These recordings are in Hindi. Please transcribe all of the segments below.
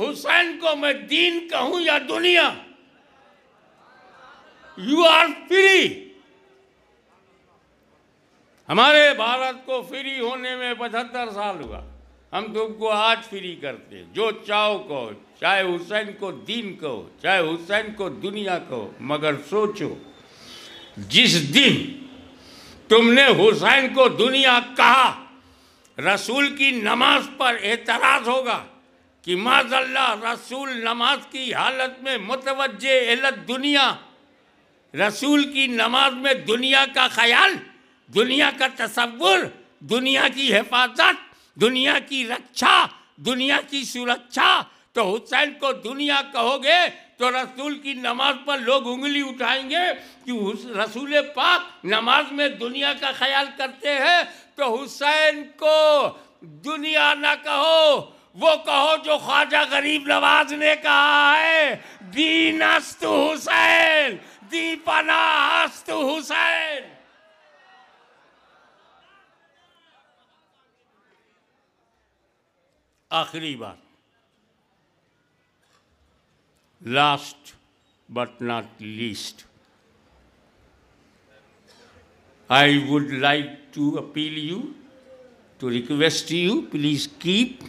हुसैन को मैं दीन कहूं या दुनिया, यू आर फ्री। हमारे भारत को फ्री होने में 75 साल हुआ, हम तुमको आज फ्री करते हैं। जो चाहो कहो, चाहे हुसैन को दीन कहो, चाहे हुसैन को दुनिया कहो, मगर सोचो जिस दिन तुमने हुसैन को दुनिया कहा, रसूल की नमाज पर एतराज़ होगा कि माज़अल्लाह रसूल नमाज की हालत में मुतवज्जे इलत दुनिया, रसूल की नमाज में दुनिया का ख्याल, दुनिया का तसव्वुर, दुनिया की हिफाजत, दुनिया की रक्षा, दुनिया की सुरक्षा। तो हुसैन को दुनिया कहोगे तो रसूल की नमाज पर लोग उंगली उठाएंगे कि रसूल पाक नमाज में दुनिया का ख्याल करते हैं। तो हुसैन को दुनिया ना कहो, वो कहो जो ख्वाजा गरीब नवाज ने कहा है, दीनस्तु हुसैन, दी पनाहस्तु हुसैन। आखिरी बात, last but not least, I would like to appeal you, to request you, please keep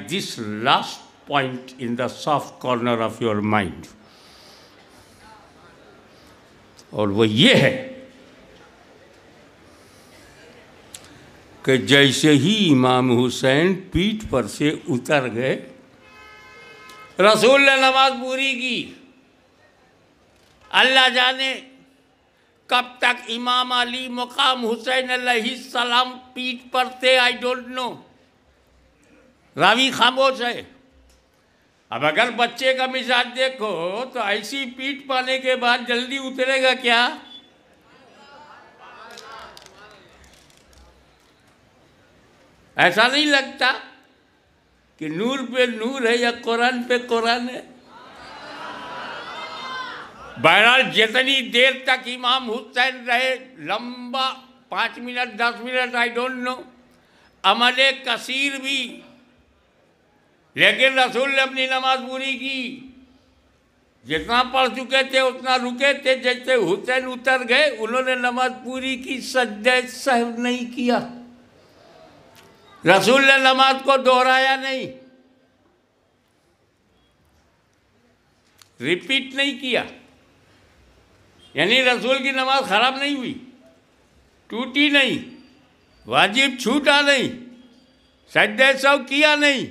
this last point in the soft corner of your mind. और वो ये है कि जैसे ही इमाम हुसैन पीठ पर से उतर गए, रसूल ने नमाज पूरी की। अल्लाह जाने कब तक इमाम अली मुकाम हुसैन अलैहिस्सलाम पीठ पर थे, आई डोंट नो। रावी खामोश है। अब अगर बच्चे का मिजाज देखो तो ऐसी पीठ पाने के बाद जल्दी उतरेगा क्या? ऐसा नहीं लगता कि नूर पे नूर है या कुरान पे कुरान है? बहरहाल जितनी देर तक इमाम हुसैन रहे, लंबा 5 minute 10 minute, I don't know, अमले कसीर भी, लेकिन रसूल ने अपनी नमाज पूरी की। जितना पढ़ चुके थे उतना रुके थे। जैसे हुसैन उतर गए, उन्होंने नमाज पूरी की, सज्दे सहव नहीं किया। रसूल ने नमाज को दोहराया नहीं, रिपीट नहीं किया। यानी रसूल की नमाज खराब नहीं हुई, टूटी नहीं, वाजिब छूटा नहीं, सज्दे सहव किया नहीं,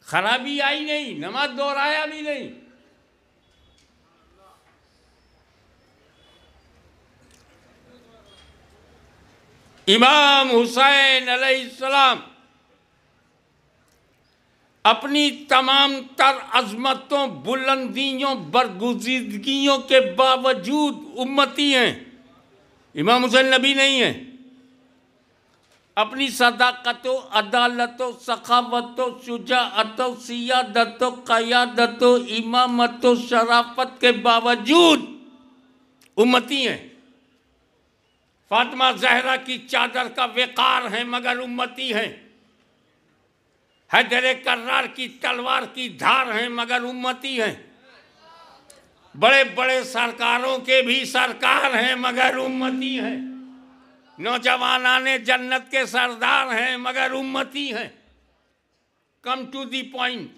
खराबी आई नहीं, नमाज दोहराया भी नहीं। इमाम हुसैन अलैहिस्सलाम अपनी तमाम तर अजमतों, बुलंदियों, बरगुज़ीदगियों के बावजूद उम्मती हैं। इमाम हुसैन नबी नहीं है। अपनी सदाकतों, अदालतों, सखावतों, शुजाअतों, सियादतों, क़यादतों, इमामतों, शराफत के बावजूद उम्मती हैं। फातिमा ज़हरा की चादर का वेकार है मगर उम्मती हैं। हैदर कर्रार की तलवार की धार हैं मगर उम्मती हैं। बड़े बड़े सरकारों के भी सरकार हैं मगर उम्मती हैं। नौजवानाने जन्नत के सरदार हैं मगर उम्मती हैं। Come to the point.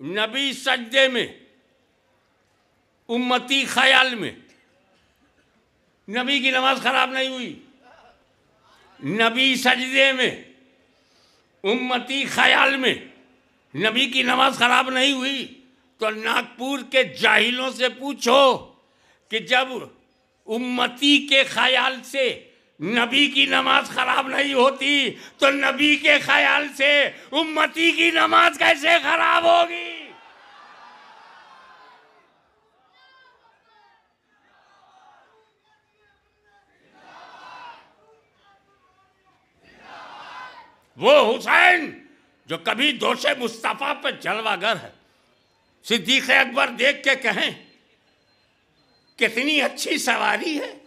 नबी सजदे में, उम्मती ख्याल में। नबी की नमाज खराब नहीं हुई। नबी सजदे में, उम्मती ख्याल में नबी की नमाज खराब नहीं हुई। तो नागपुर के जाहिलों से पूछो कि जब उम्मती के ख्याल से नबी की नमाज खराब नहीं होती तो नबी के ख्याल से उम्मती की नमाज कैसे खराब होगी? वो हुसैन जो कभी दोषे मुस्तफ़ा पे जलवागर है, सिद्दीक़ अकबर देख के कहें कितनी अच्छी सवारी है,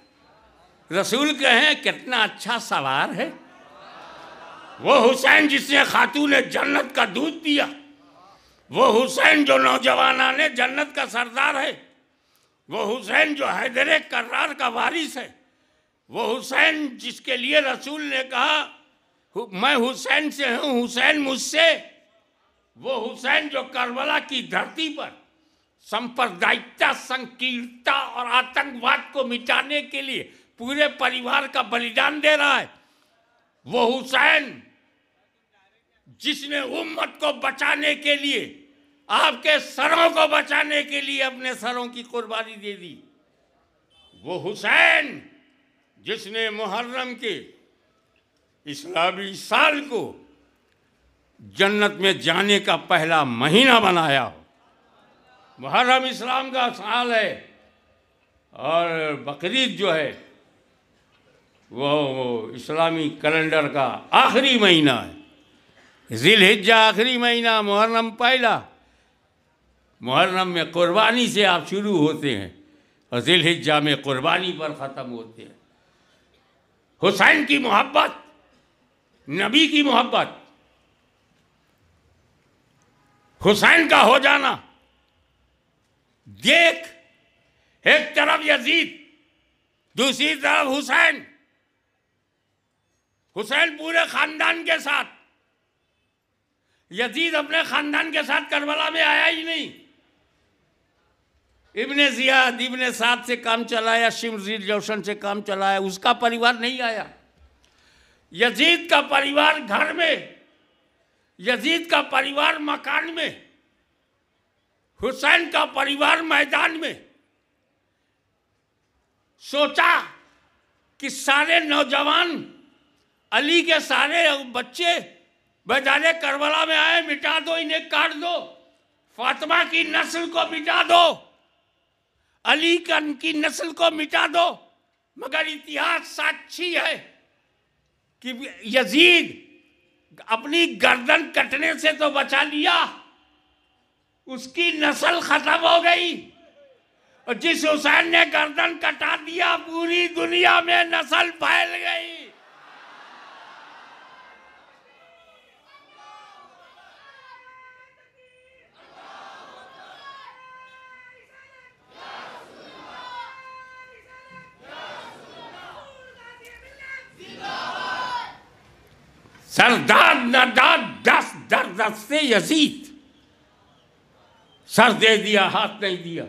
रसूल कहें कितना अच्छा सवार है। वो हुसैन जिसने खातून जन्नत का दूध पिया, वो हुसैन जो नौजवाना ने जन्नत का सरदार है, वो हुसैन जो हैदर कर्रार का वारिस है, वो हुसैन जिसके लिए रसूल ने कहा मैं हुसैन से हूँ, हुसैन मुझसे, वो हुसैन जो करबला की धरती पर सांप्रदायिकता, संकीर्णता और आतंकवाद को मिटाने के लिए पूरे परिवार का बलिदान दे रहा है, वो हुसैन जिसने उम्मत को बचाने के लिए, आपके सरों को बचाने के लिए अपने सरों की कुर्बानी दे दी, वो हुसैन जिसने मुहर्रम के इस्लामी साल को जन्नत में जाने का पहला महीना बनाया हो। मुहर्रम इस्लाम का साल है और बकरीद जो है वो इस्लामी कैलेंडर का आखिरी महीना है। जिलहिज्जा आखिरी महीना, मुहर्रम पहला। मुहर्रम में कुर्बानी से आप शुरू होते हैं और जिलहिज्जा में कुर्बानी पर ख़त्म होते हैं। हुसैन की मोहब्बत, नबी की मोहब्बत, हुसैन का हो जाना। देख, एक तरफ यजीद, दूसरी तरफ हुसैन। हुसैन पूरे खानदान के साथ, यजीद अपने खानदान के साथ करबला में आया ही नहीं। इब्ने जियाद, इब्ने साद से काम चलाया, शिमर जौशन से काम चलाया, उसका परिवार नहीं आया। यजीद का परिवार घर में, यजीद का परिवार मकान में, हुसैन का परिवार मैदान में। सोचा कि सारे नौजवान, अली के सारे बच्चे मैदान करबला में आए, मिटा दो इन्हें, काट दो, फातिमा की नस्ल को मिटा दो, अली की नस्ल को मिटा दो। मगर इतिहास साक्षी है कि यजीद अपनी गर्दन कटने से तो बचा लिया, उसकी नस्ल खत्म हो गई। और जिस हुसैन ने गर्दन कटा दिया, पूरी दुनिया में नस्ल फैल गई। सरदार नदाद दस दर्द से यजीद, सर दे दिया, हाथ नहीं दिया।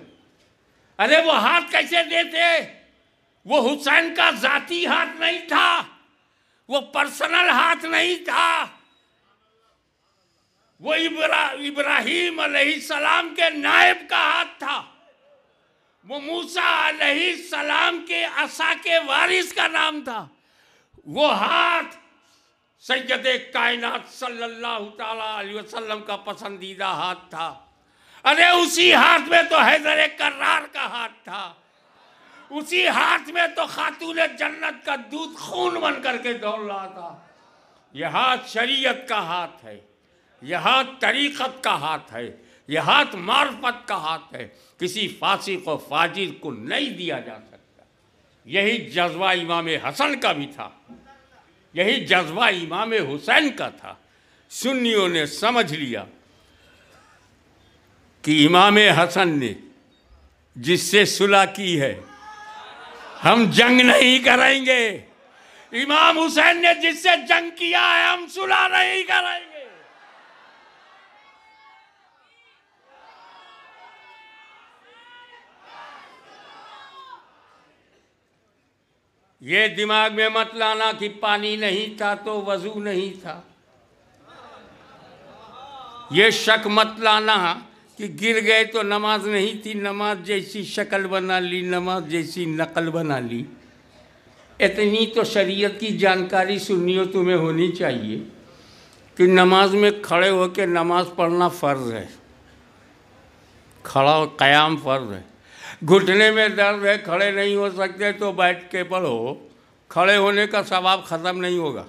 अरे वो हाथ कैसे देते? वो हुसैन का जाती हाथ नहीं था, वो पर्सनल हाथ नहीं था, वो इब्राहिम अलैहिस्सलाम के नायब का हाथ था, वो मूसा अलैहिस्सलाम के असा के वारिस का नाम था। वो हाथ सैयदे कायनात सल्लल्लाहु ताला अलैहि वसल्लम का पसंदीदा हाथ था। अरे उसी हाथ में तो हैदर कर्रार का हाथ था, उसी हाथ में तो खातून जन्नत का दूध खून बन करके दौड़ रहा था। यह हाथ शरीयत का हाथ है, यह हाथ तरीक़त का हाथ है, यह हाथ मार्फत का हाथ है। किसी फासिक और फाजिर को नहीं दिया जा सकता। यही जज्बा इमाम हसन का भी था, यही जज्बा इमाम हुसैन का था। सुन्नियों ने समझ लिया कि इमाम हसन ने जिससे सुलह की है, हम जंग नहीं करेंगे। इमाम हुसैन ने जिससे जंग किया है, हम सुलह नहीं करेंगे। ये दिमाग में मत लाना कि पानी नहीं था तो वजू नहीं था। ये शक मत लाना कि गिर गए तो नमाज नहीं थी, नमाज जैसी शक्ल बना ली, नमाज जैसी नकल बना ली। इतनी तो शरीयत की जानकारी सुन्नियों तुम्हें होनी चाहिए कि नमाज में खड़े होकर नमाज पढ़ना फ़र्ज़ है, खड़ा क़याम फ़र्ज़ है। घुटने में दर्द है, खड़े नहीं हो सकते तो बैठ के पढ़ो, खड़े होने का सवाब ख़त्म नहीं होगा।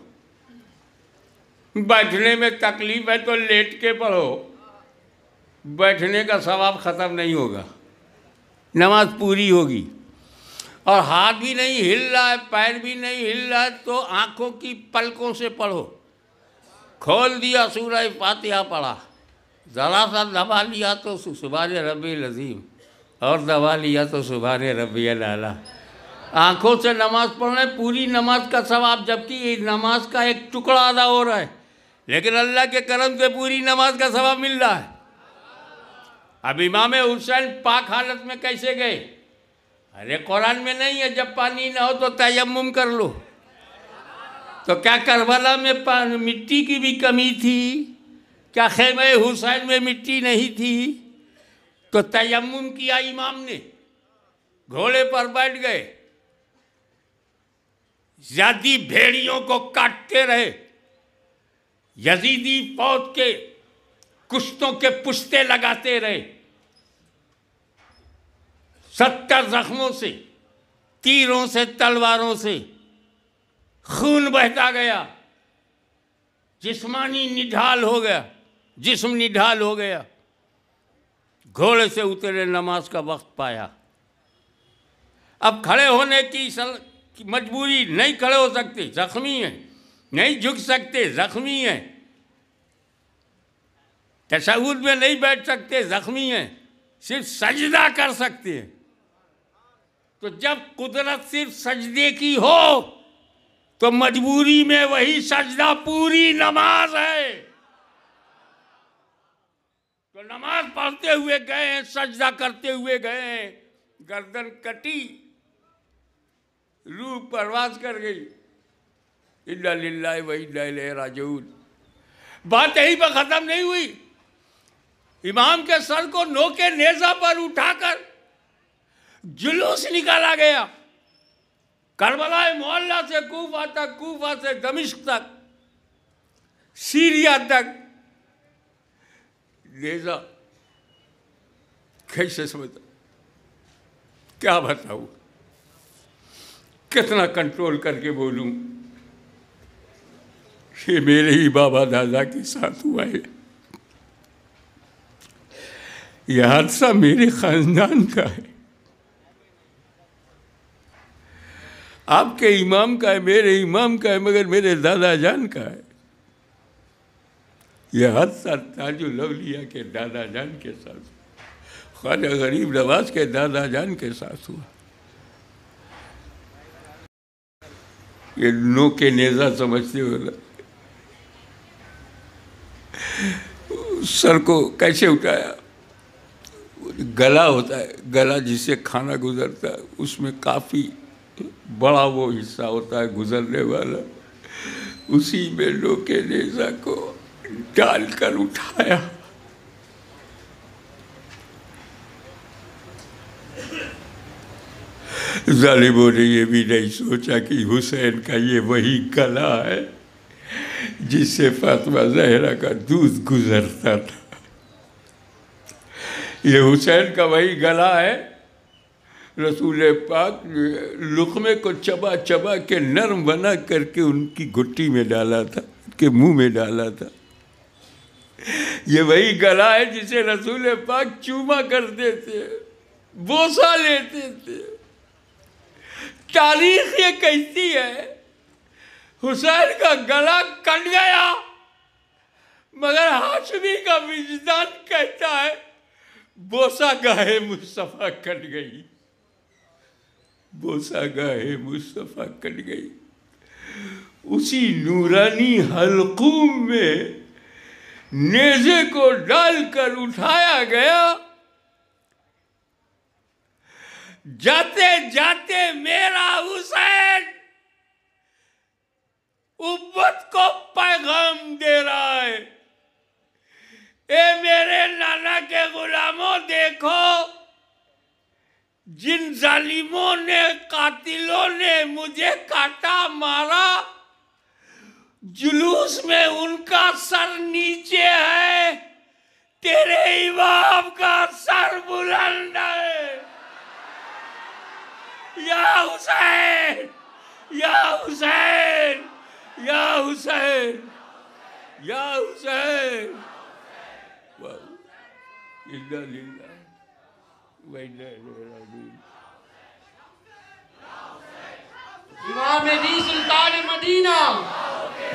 बैठने में तकलीफ़ है तो लेट के पढ़ो, बैठने का सवाब ख़त्म नहीं होगा, नमाज पूरी होगी। और हाथ भी नहीं हिल रहा है, पैर भी नहीं हिल रहा है तो आँखों की पलकों से पढ़ो। खोल दिया, सूरह फातिहा पढ़ा, ज़रा सा दबा लिया तो सुभान रब्बिल अज़ीम, और दबा लिया तो सुभान रब्बिल आला। आँखों से नमाज पढ़ना पूरी नमाज का सवाब, जबकि नमाज का एक टुकड़ा अदा हो रहा है, लेकिन अल्लाह के करम से पूरी नमाज का सवाब मिल रहा है। अब इमाम हुसैन पाक हालत में कैसे गए? अरे कुरान में नहीं है जब पानी ना हो तो तयम्मुम कर लो। तो क्या करबला में मिट्टी की भी कमी थी? क्या ख़ैमे हुसैन में मिट्टी नहीं थी? तो तयम्मुम किया इमाम ने, घोड़े पर बैठ गए, ज़्यादी भेड़ियों को काटते रहे, यजीदी फौज के कुश्तों के पुश्ते लगाते रहे, 70 जख्मों से, तीरों से, तलवारों से खून बहता गया, जिस्मानी निढाल हो गया, जिस्म निढाल हो गया। घोड़े से उतरे, नमाज का वक्त पाया। अब खड़े होने की मजबूरी, नहीं खड़े हो सकते, जख्मी हैं, नहीं झुक सकते, जख्मी हैं, तशहुद में नहीं बैठ सकते, जख्मी हैं, सिर्फ सजदा कर सकते हैं। तो जब कुदरत सिर्फ सजदे की हो तो मजबूरी में वही सजदा पूरी नमाज है। तो नमाज पढ़ते हुए गए हैं, सजदा करते हुए गए हैं, गर्दन कटी, रूह परवाज कर गई। इन्ना लिल्लाहि व इन्ना इलैहि राजिऊन। बात यहीं पर खत्म नहीं हुई। इमाम के सर को नोके नेज़ा पर उठाकर जुलूस निकाला गया, करबला मोहल्ला से कूफा तक, कूफा से दमिश्क तक, सीरिया तक। नेज़ा कैसे समझता, क्या बताऊं, कितना कंट्रोल करके बोलूं। ये मेरे ही बाबा दादा के साथ हुआ है, यह हादसा मेरे खानदान का है, आपके इमाम का है, मेरे इमाम का है, मगर मेरे दादा जान का है। यह हादसा ताजुल औलिया के दादा जान के साथ, ख्वाजा गरीब नवाज के दादा जान के साथ हुआ। ये नो के नेज़ा समझते हो ना। सर को कैसे उठाया, गला होता है, गला जिससे खाना गुजरता है, उसमें काफ़ी बड़ा वो हिस्सा होता है गुजरने वाला, उसी में नो के नेज़ा को डालकर उठाया। जालिमों ने ये भी नहीं सोचा कि हुसैन का ये वही गला है जिससे फातिमा ज़हरा का दूध गुजरता था। ये हुसैन का वही गला है। रसूल पाक लुक़मे को चबा चबा के नरम बना करके उनकी घुट्टी में डाला था, उनके मुंह में डाला था। ये वही गला है जिसे रसूल पाक चूमा करते थे, बोसा लेते थे। तारीख ये कहती है हुसैन का गला कट गया, मगर हाशमी का विजदान कहता है बोसा गाहे मुस्तफ़ा कट गई, बोसा गाहे मुस्तफ़ा कट गई। उसी नूरानी हल्कूम में नेज़े को डालकर उठाया गया। जाते जाते मेरा हुसैन उम्मत को पैगाम दे रहा है, ए मेरे नाना के गुलामों, देखो जिन जालिमों ने, कातिलों ने मुझे काटा मारा, जुलूस में उनका सर नीचे है, तेरे इमाम का सर बुलंद है। या हुसैन, या हुसैन, या हुसैन, या हुसैन। इन्ना लिल्लाहि व इन्ना इलैहि राजिऊन। इमाम दी सुल्तान मदीना,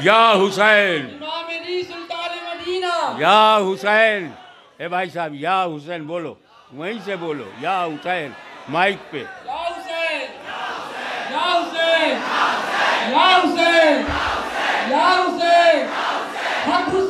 या हुसैन, इमाम दी सुल्तान मदीना, या हुसैन। ए भाई साहब, या हुसैन बोलो, वहीं से बोलो, या हुसैन माइक पे। या हुसैन, या हुसैन, या हुसैन, या हुसैन, हक हुसैन।